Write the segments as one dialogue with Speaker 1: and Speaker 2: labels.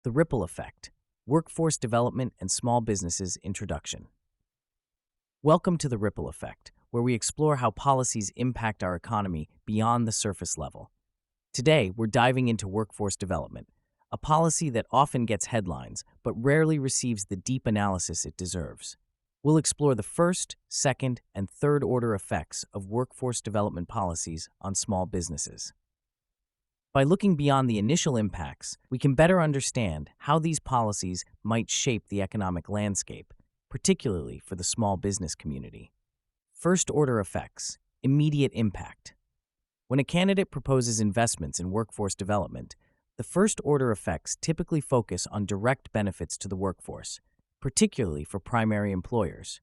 Speaker 1: The Ripple Effect, Workforce Development and Small Businesses Introduction. Welcome to The Ripple Effect, where we explore how policies impact our economy beyond the surface level. Today, we're diving into workforce development, a policy that often gets headlines but rarely receives the deep analysis it deserves. We'll explore the first, second, and third order effects of workforce development policies on small businesses. By looking beyond the initial impacts, we can better understand how these policies might shape the economic landscape, particularly for the small business community. First order effects, immediate impact. When a candidate proposes investments in workforce development, the first order effects typically focus on direct benefits to the workforce, particularly for primary employers.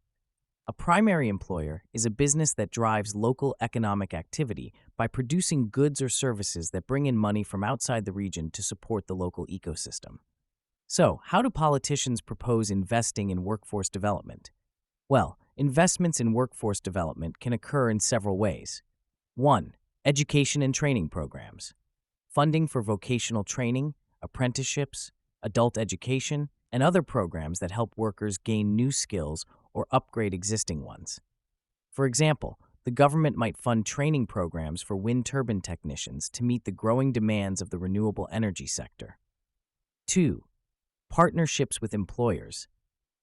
Speaker 1: A primary employer is a business that drives local economic activity by producing goods or services that bring in money from outside the region to support the local ecosystem. So, how do politicians propose investing in workforce development? Well, investments in workforce development can occur in several ways. 1. Education and training programs. Funding for vocational training, apprenticeships, adult education, and other programs that help workers gain new skills or upgrade existing ones. For example, the government might fund training programs for wind turbine technicians to meet the growing demands of the renewable energy sector. 2. Partnerships with employers.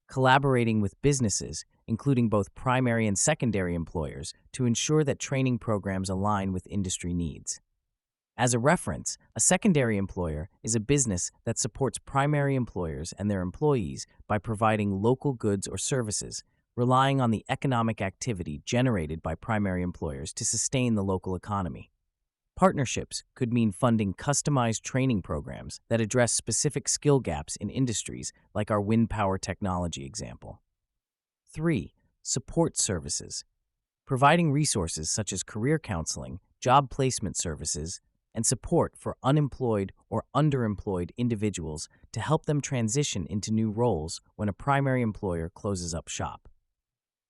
Speaker 1: Collaborating with businesses, including both primary and secondary employers, to ensure that training programs align with industry needs. As a reference, a secondary employer is a business that supports primary employers and their employees by providing local goods or services, relying on the economic activity generated by primary employers to sustain the local economy. Partnerships could mean funding customized training programs that address specific skill gaps in industries like our wind power technology example. 3. Support services. Providing resources such as career counseling, job placement services, and support for unemployed or underemployed individuals to help them transition into new roles when a primary employer closes up shop.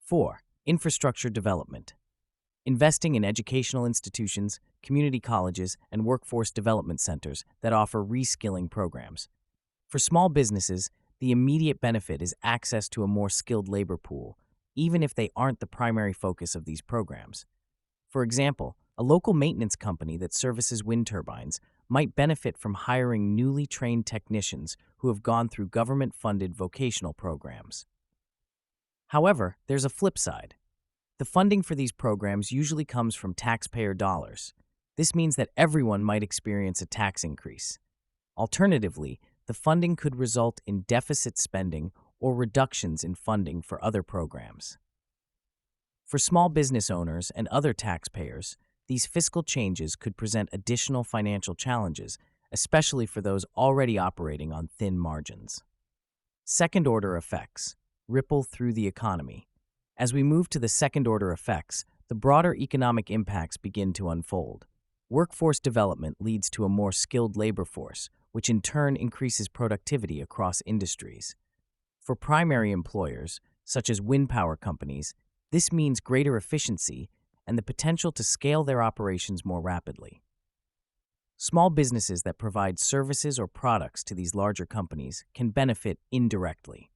Speaker 1: 4. Infrastructure development. Investing in educational institutions, community colleges, and workforce development centers that offer reskilling programs. For small businesses, the immediate benefit is access to a more skilled labor pool, even if they aren't the primary focus of these programs. For example, a local maintenance company that services wind turbines might benefit from hiring newly trained technicians who have gone through government-funded vocational programs. However, there's a flip side. The funding for these programs usually comes from taxpayer dollars. This means that everyone might experience a tax increase. Alternatively, the funding could result in deficit spending or reductions in funding for other programs. For small business owners and other taxpayers, these fiscal changes could present additional financial challenges, especially for those already operating on thin margins. Second-order effects ripple through the economy. As we move to the second-order effects, the broader economic impacts begin to unfold. Workforce development leads to a more skilled labor force, which in turn increases productivity across industries. For primary employers, such as wind power companies, this means greater efficiency and the potential to scale their operations more rapidly. Small businesses that provide services or products to these larger companies can benefit indirectly.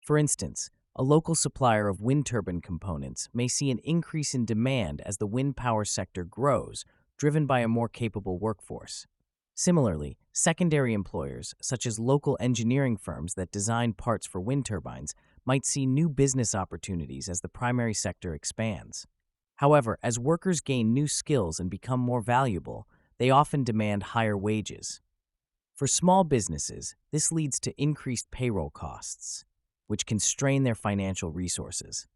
Speaker 1: For instance, a local supplier of wind turbine components may see an increase in demand as the wind power sector grows, driven by a more capable workforce. Similarly, secondary employers, such as local engineering firms that design parts for wind turbines, might see new business opportunities as the primary sector expands. However, as workers gain new skills and become more valuable, they often demand higher wages. For small businesses, this leads to increased payroll costs, which can strain their financial resources.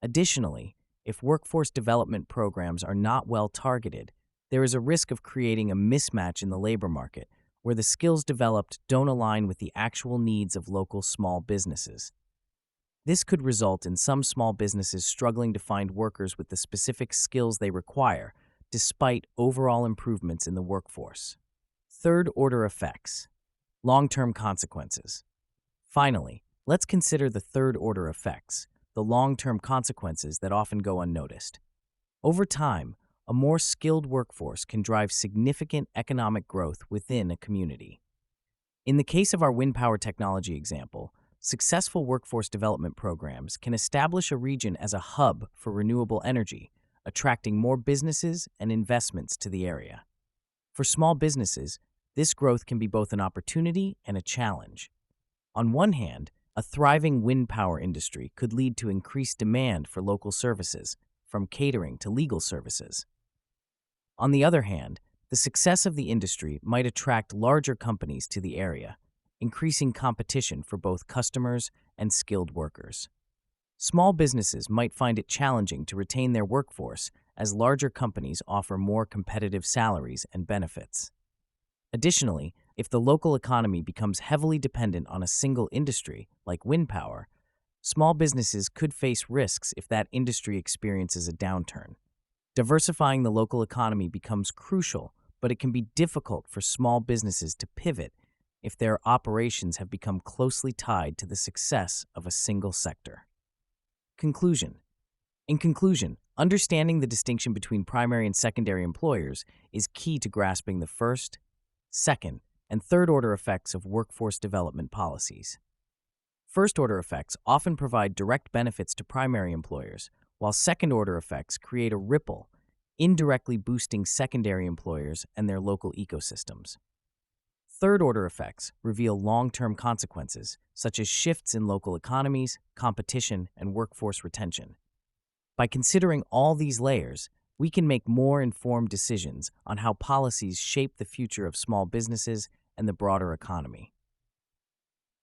Speaker 1: Additionally, if workforce development programs are not well targeted, there is a risk of creating a mismatch in the labor market, where the skills developed don't align with the actual needs of local small businesses. This could result in some small businesses struggling to find workers with the specific skills they require, despite overall improvements in the workforce. Third-order effects. Long-term consequences. Finally, let's consider the third-order effects, the long-term consequences that often go unnoticed. Over time, a more skilled workforce can drive significant economic growth within a community. In the case of our wind power technology example, successful workforce development programs can establish a region as a hub for renewable energy, attracting more businesses and investments to the area. For small businesses, this growth can be both an opportunity and a challenge. On one hand, a thriving wind power industry could lead to increased demand for local services, from catering to legal services. On the other hand, the success of the industry might attract larger companies to the area, increasing competition for both customers and skilled workers. Small businesses might find it challenging to retain their workforce as larger companies offer more competitive salaries and benefits. Additionally, if the local economy becomes heavily dependent on a single industry, like wind power, small businesses could face risks if that industry experiences a downturn. Diversifying the local economy becomes crucial, but it can be difficult for small businesses to pivot if their operations have become closely tied to the success of a single sector. Conclusion. In conclusion, understanding the distinction between primary and secondary employers is key to grasping the first, second, and third-order effects of workforce development policies. First-order effects often provide direct benefits to primary employers, while second-order effects create a ripple, indirectly boosting secondary employers and their local ecosystems. Third-order effects reveal long-term consequences, such as shifts in local economies, competition, and workforce retention. By considering all these layers, we can make more informed decisions on how policies shape the future of small businesses and the broader economy.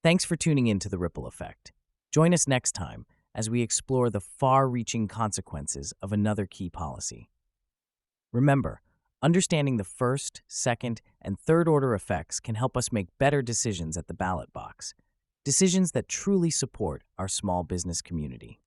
Speaker 1: Thanks for tuning in to The Ripple Effect. Join us next time as we explore the far-reaching consequences of another key policy. Remember, understanding the first, second, and third-order effects can help us make better decisions at the ballot box, decisions that truly support our small business community.